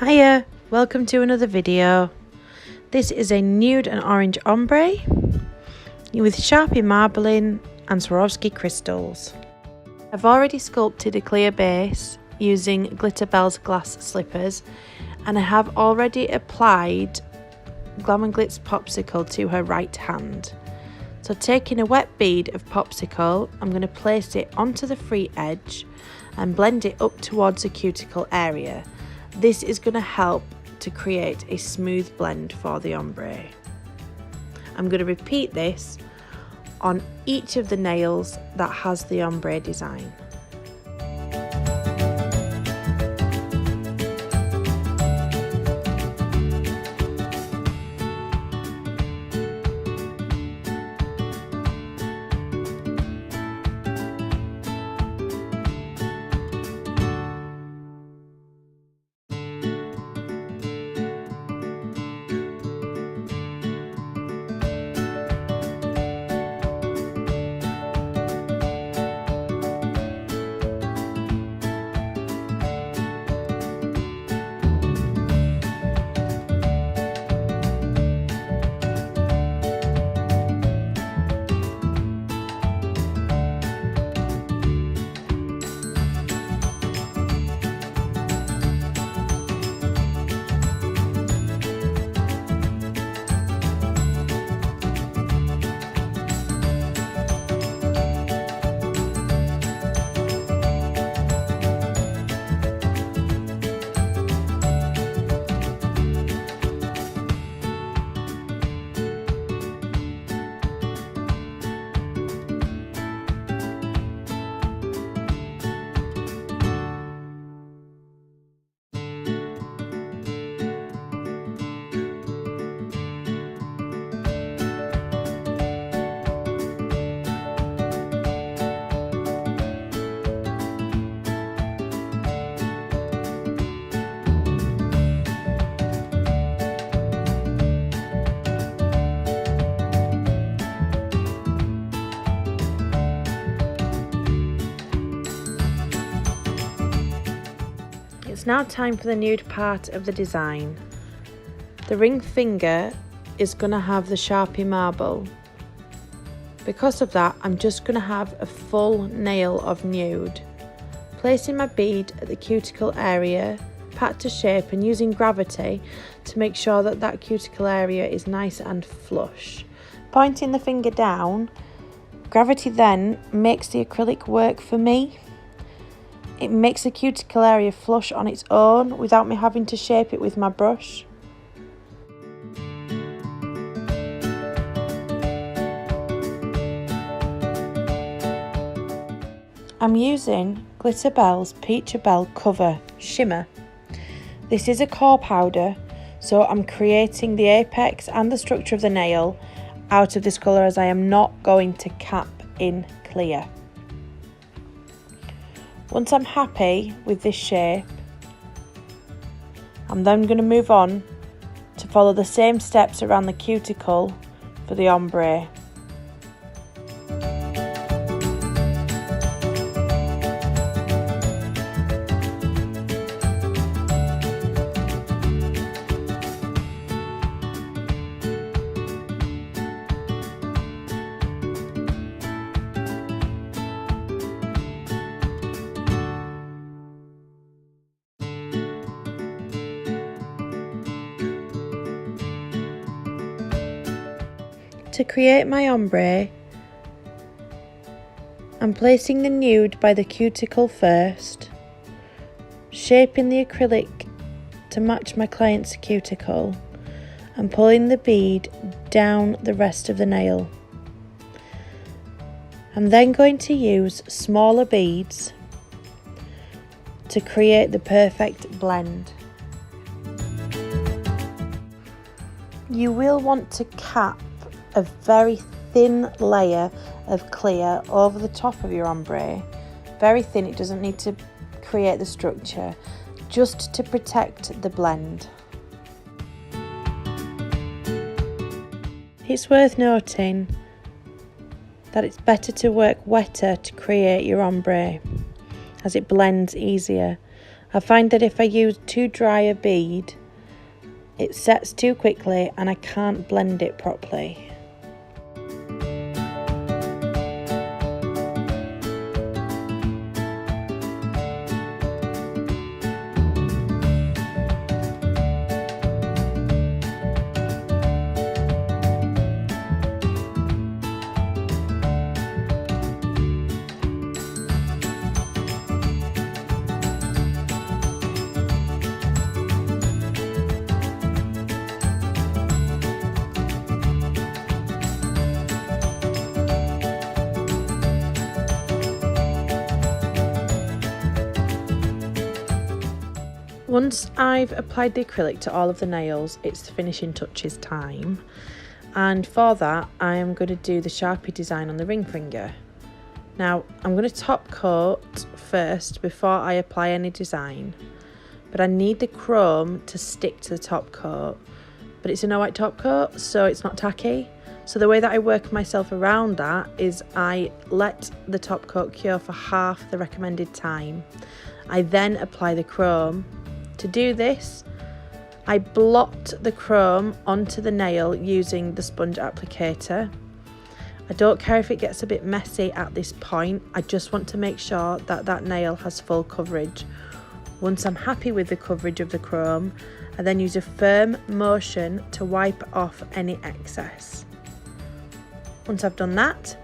Hiya, welcome to another video. This is a nude and orange ombre with Sharpie marbling and Swarovski crystals. I've already sculpted a clear base using Glitterbels glass slippers, and I have already applied Glam and Glitz Popsicle to her right hand. So taking a wet bead of Popsicle, I'm going to place it onto the free edge and blend it up towards the cuticle area. This is going to help to create a smooth blend for the ombre. I'm going to repeat this on each of the nails that has the ombre design. It's now time for the nude part of the design. The ring finger is going to have the Sharpie marble. Because of that, I'm just going to have a full nail of nude. Placing my bead at the cuticle area, pat to shape and using gravity to make sure that that cuticle area is nice and flush. Pointing the finger down, gravity then makes the acrylic work for me. It makes the cuticle area flush on its own without me having to shape it with my brush. I'm using Glitterbels Peacherbel Cover Shimmer. This is a core powder, so I'm creating the apex and the structure of the nail out of this colour, as I am not going to cap in clear. Once I'm happy with this shape, I'm then going to move on to follow the same steps around the cuticle for the ombre. To create my ombre, I'm placing the nude by the cuticle first, shaping the acrylic to match my client's cuticle, and pulling the bead down the rest of the nail. I'm then going to use smaller beads to create the perfect blend. You will want to cap a very thin layer of clear over the top of your ombre. Very thin, it doesn't need to create the structure, just to protect the blend. It's worth noting that it's better to work wetter to create your ombre, as it blends easier. I find that if I use too dry a bead, it sets too quickly and I can't blend it properly. Once I've applied the acrylic to all of the nails, it's the finishing touches time. And for that, I am going to do the Sharpie design on the ring finger. Now, I'm going to top coat first before I apply any design. But I need the chrome to stick to the top coat. But it's a no white top coat, so it's not tacky. So the way that I work myself around that is I let the top coat cure for half the recommended time. I then apply the chrome. To do this, I blot the chrome onto the nail using the sponge applicator. I don't care if it gets a bit messy at this point, I just want to make sure that that nail has full coverage. Once I'm happy with the coverage of the chrome, I then use a firm motion to wipe off any excess. Once I've done that,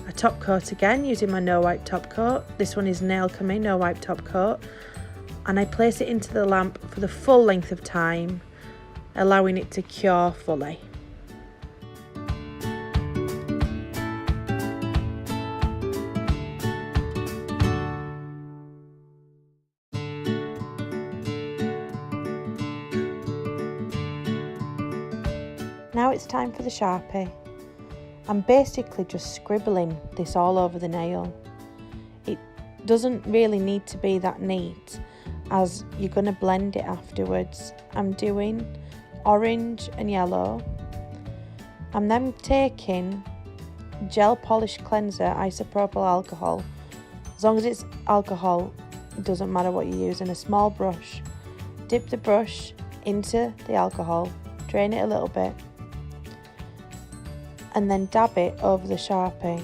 I top coat again using my no wipe top coat. This one is Nail Cami no wipe top coat. And I place it into the lamp for the full length of time, allowing it to cure fully. Now it's time for the Sharpie. I'm basically just scribbling this all over the nail. It doesn't really need to be that neat, as you're going to blend it afterwards. I'm doing orange and yellow. I'm then taking gel polish cleanser isopropyl alcohol. As long as it's alcohol, it doesn't matter what you use, and a small brush. Dip the brush into the alcohol, drain it a little bit, and then dab it over the Sharpie.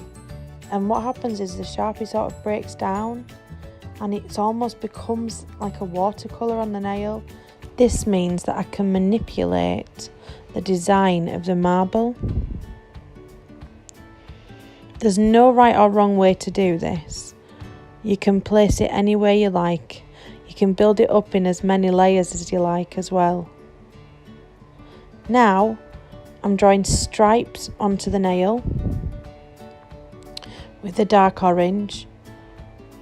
And what happens is the Sharpie sort of breaks down and it almost becomes like a watercolour on the nail. This means that I can manipulate the design of the marble. There's no right or wrong way to do this. You can place it any way you like. You can build it up in as many layers as you like as well. Now I'm drawing stripes onto the nail with the dark orange,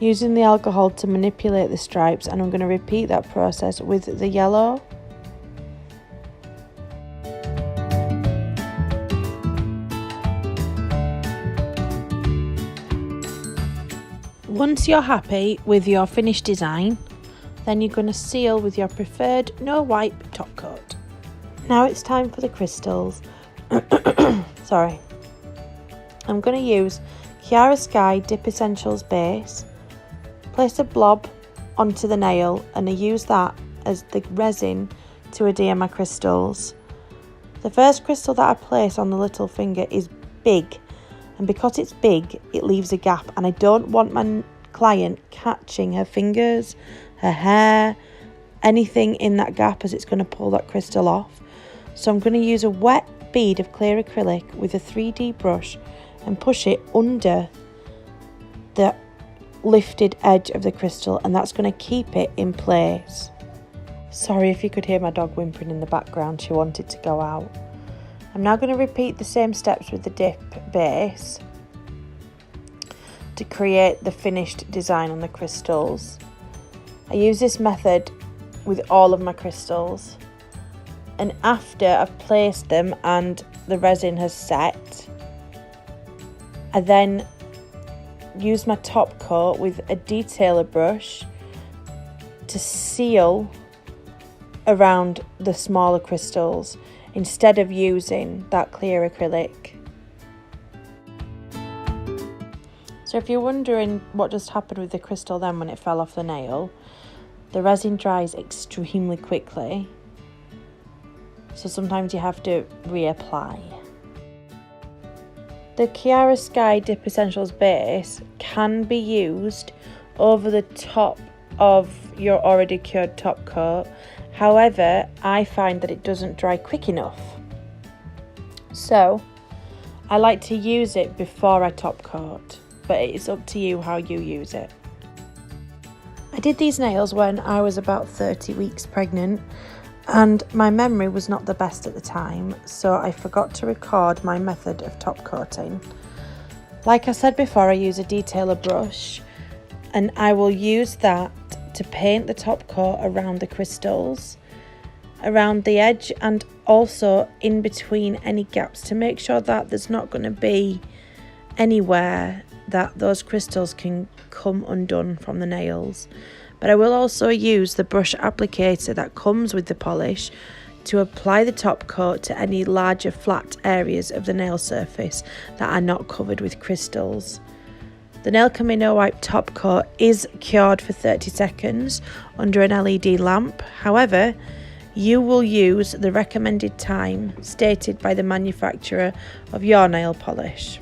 using the alcohol to manipulate the stripes, and I'm going to repeat that process with the yellow. Once you're happy with your finished design, then you're going to seal with your preferred no wipe top coat. Now it's time for the crystals. Sorry. I'm going to use Kiara Sky Dip Essentials base. Place a blob onto the nail and I use that as the resin to adhere my crystals. The first crystal that I place on the little finger is big, and because it's big it leaves a gap, and I don't want my client catching her fingers, her hair, anything in that gap, as it's going to pull that crystal off. So I'm going to use a wet bead of clear acrylic with a 3D brush and push it under the lifted edge of the crystal, and that's going to keep it in place. Sorry if you could hear my dog whimpering in the background, she wanted to go out. I'm now going to repeat the same steps with the dip base to create the finished design on the crystals. I use this method with all of my crystals, and after I've placed them and the resin has set, I then use my top coat with a detailer brush to seal around the smaller crystals instead of using that clear acrylic. So if you're wondering what just happened with the crystal then when it fell off the nail, the resin dries extremely quickly, so sometimes you have to reapply. The Kiara Sky Dip Essentials base can be used over the top of your already cured top coat. However, I find that it doesn't dry quick enough. So I like to use it before I top coat, but it's up to you how you use it. I did these nails when I was about 30 weeks pregnant, and my memory was not the best at the time, so I forgot to record my method of top coating. Like I said before, I use a detailer brush, and I will use that to paint the top coat around the crystals, around the edge, and also in between any gaps, to make sure that there's not going to be anywhere that those crystals can come undone from the nails. But I will also use the brush applicator that comes with the polish to apply the top coat to any larger flat areas of the nail surface that are not covered with crystals. The Nail Camino Wipe top coat is cured for 30 seconds under an LED lamp. However, you will use the recommended time stated by the manufacturer of your nail polish.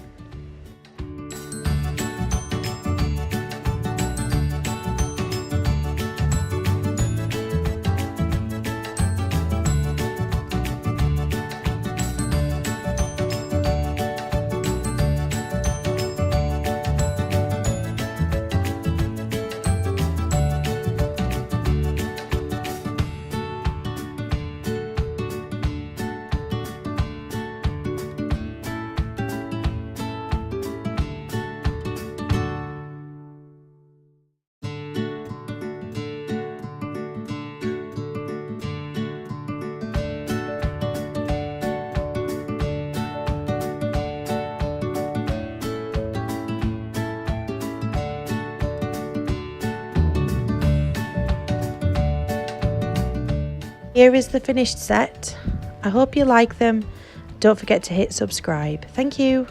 Here is the finished set. I hope you like them. Don't forget to hit subscribe. Thank you.